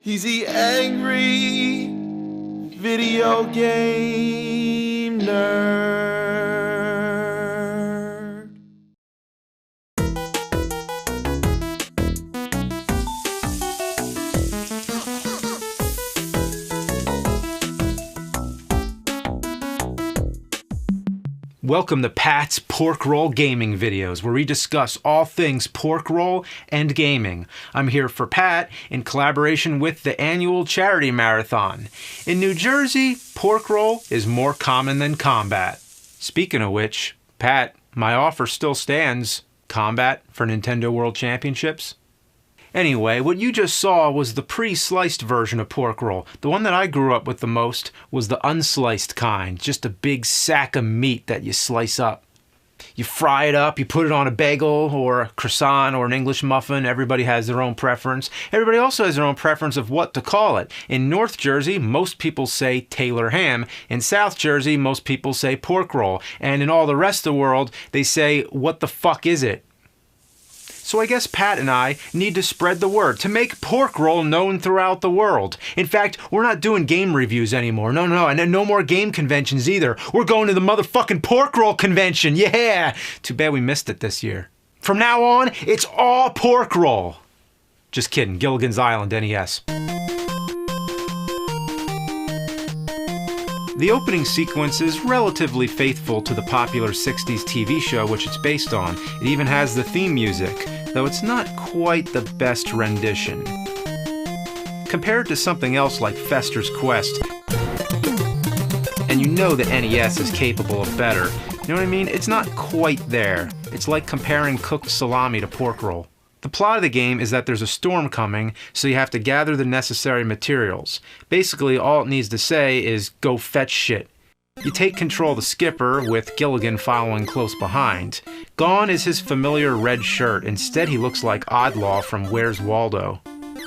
He's the angry video game nerd. Welcome to Pat's Pork Roll Gaming Videos, where we discuss all things pork roll and gaming. I'm here for Pat in collaboration with the annual charity marathon. In New Jersey, pork roll is more common than combat. Speaking of which, Pat, my offer still stands. Combat for Nintendo World Championships? Anyway, what you just saw was the pre-sliced version of pork roll. The one that I grew up with the most was the unsliced kind, just a big sack of meat that you slice up. You fry it up, you put it on a bagel or a croissant or an English muffin. Everybody has their own preference. Everybody also has their own preference of what to call it. In North Jersey, most people say Taylor ham. In South Jersey, most people say pork roll. And in all the rest of the world, they say, what the fuck is it? So I guess Pat and I need to spread the word, to make pork roll known throughout the world. In fact, we're not doing game reviews anymore. No, and no more game conventions either. We're going to the motherfucking pork roll convention, yeah! Too bad we missed it this year. From now on, it's all pork roll. Just kidding, Gilligan's Island, NES. The opening sequence is relatively faithful to the popular 60s TV show which it's based on. It even has the theme music, though it's not quite the best rendition. Compared to something else like Fester's Quest, and you know that NES is capable of better, you know what I mean? It's not quite there. It's like comparing cooked salami to pork roll. The plot of the game is that there's a storm coming, so you have to gather the necessary materials. Basically, all it needs to say is, go fetch shit. You take control of the skipper, with Gilligan following close behind. Gone is his familiar red shirt. Instead, he looks like Oddlaw from Where's Waldo.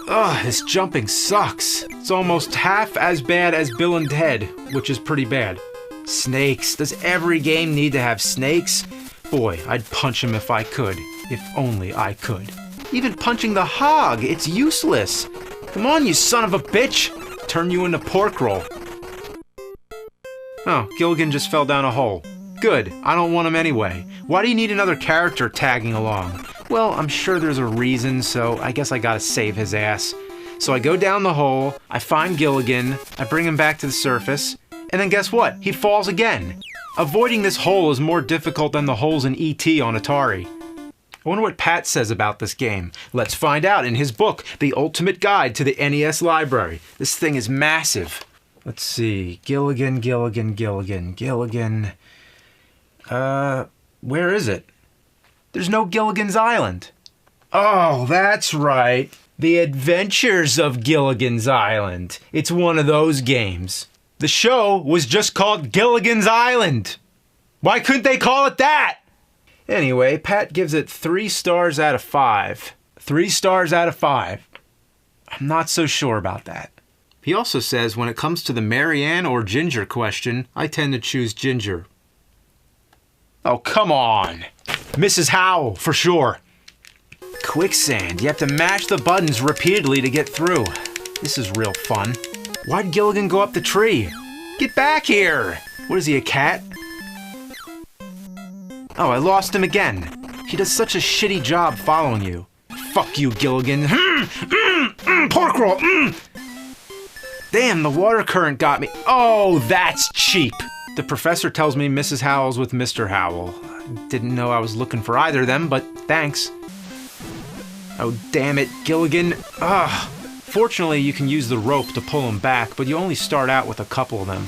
Ugh, this jumping sucks. It's almost half as bad as Bill and Ted, which is pretty bad. Snakes. Does every game need to have snakes? Boy, I'd punch him if I could. If only I could. Even punching the hog, it's useless. Come on, you son of a bitch! Turn you into pork roll. Oh, Gilligan just fell down a hole. Good, I don't want him anyway. Why do you need another character tagging along? Well, I'm sure there's a reason, so I guess I gotta save his ass. So I go down the hole, I find Gilligan, I bring him back to the surface, and then guess what? He falls again. Avoiding this hole is more difficult than the holes in E.T. on Atari. I wonder what Pat says about this game. Let's find out in his book, The Ultimate Guide to the NES Library. This thing is massive. Let's see. Gilligan. Where is it? There's no Gilligan's Island. Oh, that's right. The Adventures of Gilligan's Island. It's one of those games. The show was just called Gilligan's Island. Why couldn't they call it that? Anyway, Pat gives it 3 stars out of 5. 3 stars out of 5. I'm not so sure about that. He also says when it comes to the Marianne or Ginger question, I tend to choose Ginger. Oh, come on. Mrs. Howell, for sure. Quicksand. You have to mash the buttons repeatedly to get through. This is real fun. Why'd Gilligan go up the tree? Get back here! What is he, a cat? Oh, I lost him again. He does such a shitty job following you. Fuck you, Gilligan. Pork roll. Damn, the water current got me. Oh, that's cheap. The professor tells me Mrs. Howell's with Mr. Howell. Didn't know I was looking for either of them, but thanks. Oh, damn it, Gilligan. Ugh. Fortunately, you can use the rope to pull him back, but you only start out with a couple of them.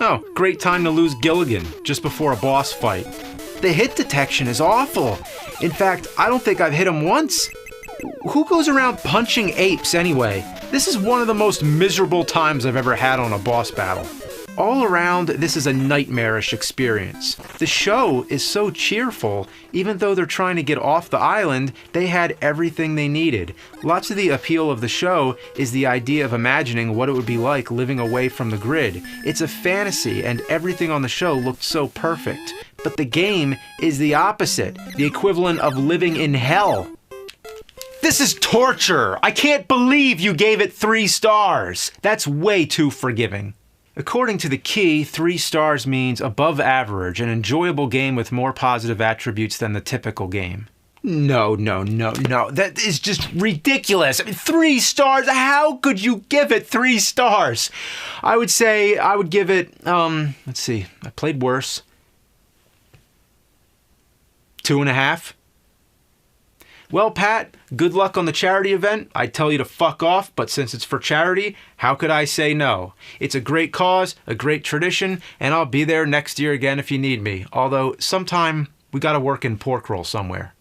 Oh, great time to lose Gilligan, just before a boss fight. The hit detection is awful. In fact, I don't think I've hit him once. Who goes around punching apes anyway? This is one of the most miserable times I've ever had on a boss battle. All around, this is a nightmarish experience. The show is so cheerful, even though they're trying to get off the island, they had everything they needed. Lots of the appeal of the show is the idea of imagining what it would be like living away from the grid. It's a fantasy, and everything on the show looked so perfect. But the game is the opposite, the equivalent of living in hell. This is torture. I can't believe you gave it 3 stars. That's way too forgiving. According to the key, 3 stars means above average, an enjoyable game with more positive attributes than the typical game. No. That is just ridiculous. I mean, 3 stars? How could you give it 3 stars? I would say I would give it, let's see, I played worse. 2.5. Well, Pat, good luck on the charity event. I'd tell you to fuck off, but since it's for charity, how could I say no? It's a great cause, a great tradition, and I'll be there next year again if you need me. Although, sometime we gotta work in pork roll somewhere.